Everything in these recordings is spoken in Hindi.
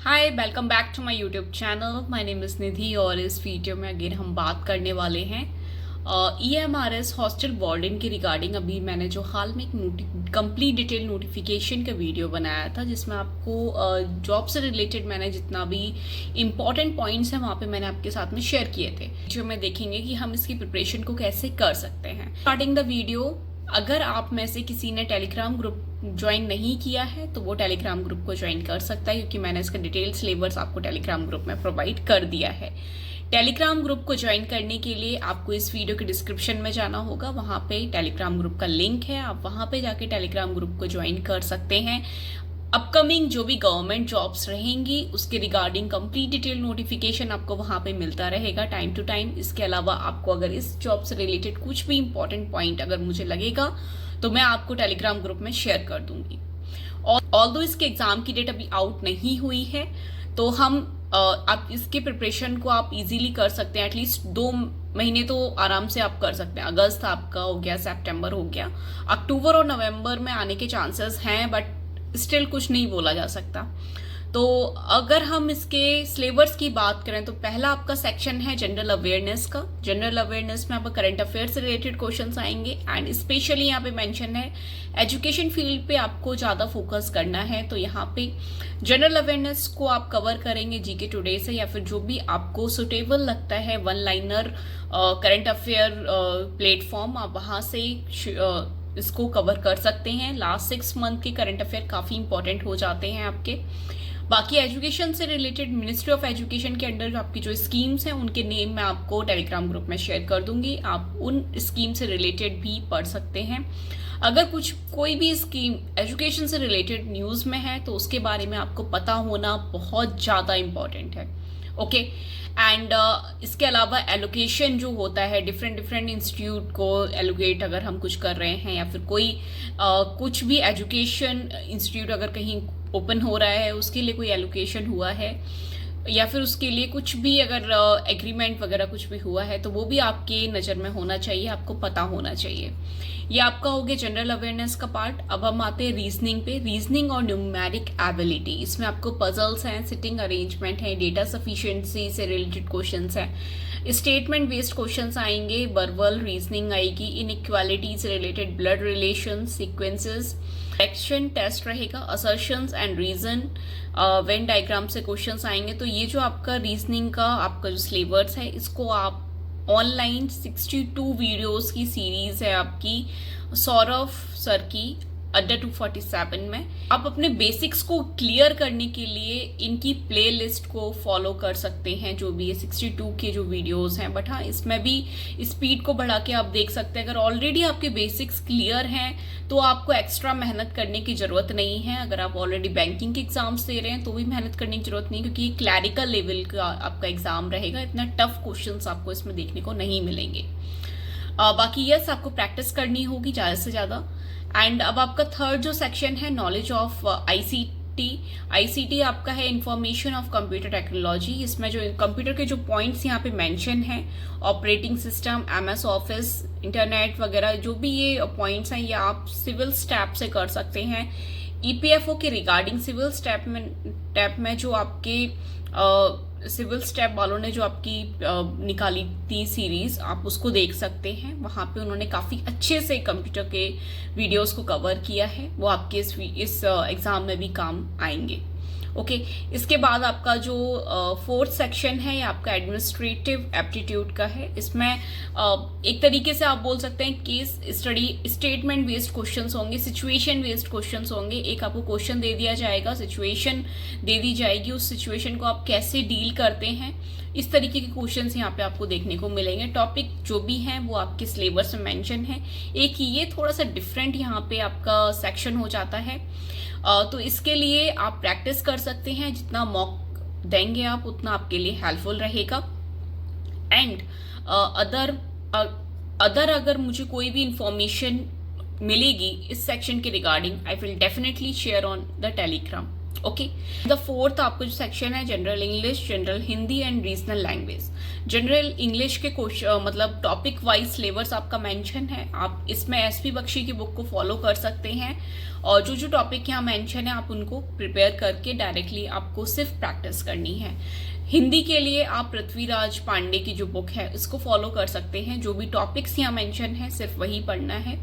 Hi, welcome back to my YouTube channel. My name is Nidhi और इस वीडियो में अगेन हम बात करने वाले हैं EMRS हॉस्टल वार्डन के रिगार्डिंग। अभी मैंने जो हाल में एक कंप्लीट डिटेल नोटिफिकेशन का वीडियो बनाया था जिसमें आपको जॉब से रिलेटेड मैंने जितना भी इम्पॉर्टेंट पॉइंट्स हैं वहाँ पे मैंने आपके साथ में शेयर किए थे, जो मैं देखेंगे कि हम इसकी प्रिपरेशन को कैसे कर सकते हैं। स्टार्टिंग द वीडियो, अगर आप में से किसी ने टेलीग्राम ग्रुप ज्वाइन नहीं किया है तो वो टेलीग्राम ग्रुप को ज्वाइन कर सकता है, क्योंकि मैंने इसका डिटेल सिलेबस आपको टेलीग्राम ग्रुप में प्रोवाइड कर दिया है। टेलीग्राम ग्रुप को ज्वाइन करने के लिए आपको इस वीडियो के डिस्क्रिप्शन में जाना होगा, वहाँ पे टेलीग्राम ग्रुप का लिंक है, आप वहाँ पे जाके टेलीग्राम ग्रुप को ज्वाइन कर सकते हैं। अपकमिंग जो भी गवर्नमेंट जॉब्स रहेंगी उसके रिगार्डिंग कंप्लीट डिटेल नोटिफिकेशन आपको वहाँ पे मिलता रहेगा टाइम टू टाइम। इसके अलावा आपको अगर इस जॉब से रिलेटेड कुछ भी इंपॉर्टेंट पॉइंट अगर मुझे लगेगा तो मैं आपको टेलीग्राम ग्रुप में शेयर कर दूंगी। और ऑल्दो इसके एग्जाम की डेट अभी आउट नहीं हुई है तो हम आप इसके प्रिपरेशन को आप इजीली कर सकते हैं। एटलीस्ट 2 महीने तो आराम से आप कर सकते हैं। अगस्त आपका हो गया, सितंबर हो गया, अक्टूबर और नवंबर में आने के चांसेस हैं, बट स्टिल कुछ नहीं बोला जा सकता। तो अगर हम इसके सिलेबस की बात करें तो पहला आपका सेक्शन है जनरल अवेयरनेस का। जनरल अवेयरनेस में आपका करंट अफेयर से रिलेटेड क्वेश्चंस आएंगे एंड स्पेशली यहाँ पे मेंशन है एजुकेशन फील्ड पे आपको ज़्यादा फोकस करना है। तो यहाँ पे जनरल अवेयरनेस को आप कवर करेंगे जीके टुडे से, या फिर जो भी आपको सुटेबल लगता है one liner current affair platform, आप वहाँ से इसको कवर कर सकते हैं। लास्ट 6 मंथ के करंट अफेयर काफ़ी इंपॉर्टेंट हो जाते हैं आपके। बाकी एजुकेशन से रिलेटेड मिनिस्ट्री ऑफ एजुकेशन के अंडर जो आपकी जो स्कीम्स हैं उनके नेम मैं आपको टेलीग्राम ग्रुप में शेयर कर दूंगी, आप उन स्कीम से रिलेटेड भी पढ़ सकते हैं। अगर कोई भी स्कीम एजुकेशन से रिलेटेड न्यूज़ में है तो उसके बारे में आपको पता होना बहुत ज़्यादा इम्पॉर्टेंट है। ओके एंड इसके अलावा एलोकेशन जो होता है डिफरेंट इंस्टीट्यूट को एलोकेट अगर हम कुछ कर रहे हैं, या फिर कोई कुछ भी एजुकेशन इंस्टीट्यूट अगर कहीं ओपन हो रहा है उसके लिए कोई एलोकेशन हुआ है, या फिर उसके लिए कुछ भी अगर एग्रीमेंट वगैरह कुछ भी हुआ है तो वो भी आपके नज़र में होना चाहिए, आपको पता होना चाहिए। ये आपका हो गया जनरल अवेयरनेस का पार्ट। अब हम आते हैं रीजनिंग पे। रीजनिंग और न्यूमेरिक एबिलिटी, इसमें आपको पजल्स हैं, सिटिंग अरेंजमेंट है, डेटा सफिशिएंसी से रिलेटेड क्वेश्चंस हैं, स्टेटमेंट बेस्ड क्वेश्चंस आएंगे, वर्बल रीजनिंग आएगी, इनइक्वालिटी से related blood relation sequences, action test रहेगा, assertions and reason, Venn diagram से क्वेश्चंस आएंगे। तो ये जो आपका रीजनिंग का आपका जो सिलेबस है इसको आप ऑनलाइन 62 वीडियोस की सीरीज है आपकी सौरभ सर की अड्डा 247 में। आप अपने बेसिक्स को क्लियर करने के लिए इनकी प्लेलिस्ट को फॉलो कर सकते हैं, जो भी ये 62 के जो वीडियोस हैं। बट हाँ, इसमें भी स्पीड को बढ़ा के आप देख सकते हैं। अगर ऑलरेडी आपके बेसिक्स क्लियर हैं तो आपको एक्स्ट्रा मेहनत करने की ज़रूरत नहीं है। अगर आप ऑलरेडी बैंकिंग के एग्जाम्स दे रहे हैं तो भी मेहनत करने की ज़रूरत नहीं, क्योंकि ये क्लैरिकल लेवल का आपका एग्जाम रहेगा। इतना टफ क्वेश्चन आपको इसमें देखने को नहीं मिलेंगे। बाकी यस, आपको प्रैक्टिस करनी होगी ज़्यादा से ज़्यादा। एंड अब आपका थर्ड जो सेक्शन है नॉलेज ऑफ आईसीटी आपका है इंफॉर्मेशन ऑफ कंप्यूटर टेक्नोलॉजी। इसमें जो कंप्यूटर के जो पॉइंट्स यहाँ पे मेंशन हैं, operating system, MS office, internet वगैरह, जो भी ये पॉइंट्स हैं ये आप सिविल स्टेप से कर सकते हैं। ईपीएफओ के रिगार्डिंग सिविल स्टेप में जो आपके सिविल स्टेप वालों ने जो आपकी निकाली थी सीरीज, आप उसको देख सकते हैं। वहाँ पे उन्होंने काफ़ी अच्छे से कंप्यूटर के वीडियोस को कवर किया है, वो आपके इस एग्ज़ाम में भी काम आएंगे। ओके इसके बाद आपका जो फोर्थ सेक्शन है ये आपका एडमिनिस्ट्रेटिव एप्टीट्यूड का है। इसमें एक तरीके से आप बोल सकते हैं case study, statement based questions होंगे, सिचुएशन बेस्ड क्वेश्चंस होंगे। एक आपको क्वेश्चन दे दिया जाएगा, सिचुएशन दे दी जाएगी, उस सिचुएशन को आप कैसे डील करते हैं, इस तरीके के क्वेश्चंस यहाँ पे आपको देखने को मिलेंगे। टॉपिक जो भी हैं वो आपके सिलेबस में मेंशन है। एक ये थोड़ा सा डिफरेंट यहाँ पे आपका सेक्शन हो जाता है, तो इसके लिए आप प्रैक्टिस कर सकते हैं। जितना मॉक देंगे आप उतना आपके लिए हेल्पफुल रहेगा। एंड अदर अगर मुझे कोई भी इंफॉर्मेशन मिलेगी इस सेक्शन के regarding, I will definitely share on the Telegram. Okay. The fourth आपको जो सेक्शन है general English, general Hindi and regional language. General English के क्वेश्चन मतलब टॉपिक वाइज सिलेबस आपका मेंशन है। आप इसमें एसपी बख्शी की बुक को फॉलो कर सकते हैं और जो जो टॉपिक यहाँ मेंशन है आप उनको प्रिपेयर करके डायरेक्टली आपको सिर्फ प्रैक्टिस करनी है। हिंदी के लिए आप पृथ्वीराज पांडे की जो बुक है उसको फॉलो कर सकते हैं। जो भी टॉपिक्स यहाँ मेंशन है सिर्फ वही पढ़ना है,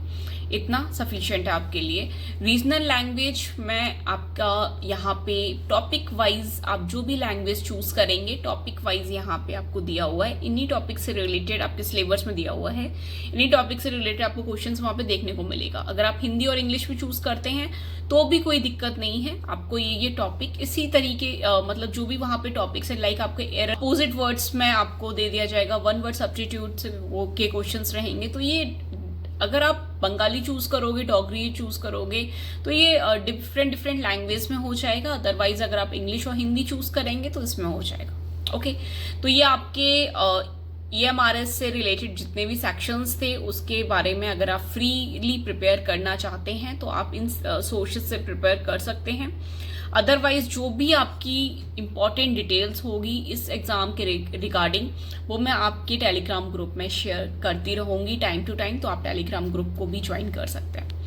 इतना सफिशिएंट है आपके लिए। रीजनल लैंग्वेज में आपका यहाँ पे टॉपिक वाइज आप जो भी लैंग्वेज चूज करेंगे टॉपिक वाइज यहाँ पे आपको दिया हुआ है। इन्हीं टॉपिक से रिलेटेड आपके सिलेबस में दिया हुआ है, इन्हीं टॉपिक से रिलेटेड आपको क्वेश्चंस वहाँ पे देखने को मिलेगा। अगर आप हिंदी और इंग्लिश में चूज करते हैं तो भी कोई दिक्कत नहीं है, आपको ये टॉपिक इसी तरीके मतलब जो भी वहाँ पे टॉपिक्स है लाइक आपके अपोजिट वर्ड्स में आपको दे दिया जाएगा, वन वर्ड सब्स्टिट्यूट से वो के क्वेश्चंस रहेंगे। तो ये अगर आप बंगाली चूज करोगे, डोगरी चूज करोगे तो ये डिफरेंट लैंग्वेज में हो जाएगा। अदरवाइज अगर आप इंग्लिश और हिंदी चूज करेंगे तो इसमें हो जाएगा। ओके, तो ये आपके EMRS से रिलेटेड जितने भी सेक्शंस थे उसके बारे में अगर आप फ्रीली प्रिपेयर करना चाहते हैं तो आप इन सोर्सेज से प्रिपेयर कर सकते हैं। अदरवाइज जो भी आपकी इंपॉर्टेंट डिटेल्स होगी इस एग्जाम के रिगार्डिंग वो मैं आपके टेलीग्राम ग्रुप में शेयर करती रहूंगी टाइम टू टाइम, तो आप टेलीग्राम ग्रुप को भी ज्वाइन कर सकते हैं।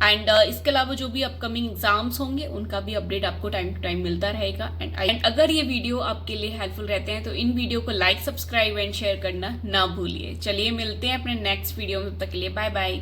एंड इसके अलावा जो भी अपकमिंग एग्जाम्स होंगे उनका भी अपडेट आपको टाइम टू टाइम मिलता रहेगा। एंड अगर ये वीडियो आपके लिए हेल्पफुल रहते हैं तो इन वीडियो को लाइक, सब्सक्राइब एंड शेयर करना ना भूलिए। चलिए मिलते हैं अपने नेक्स्ट वीडियो में, तब तक के लिए बाय बाय।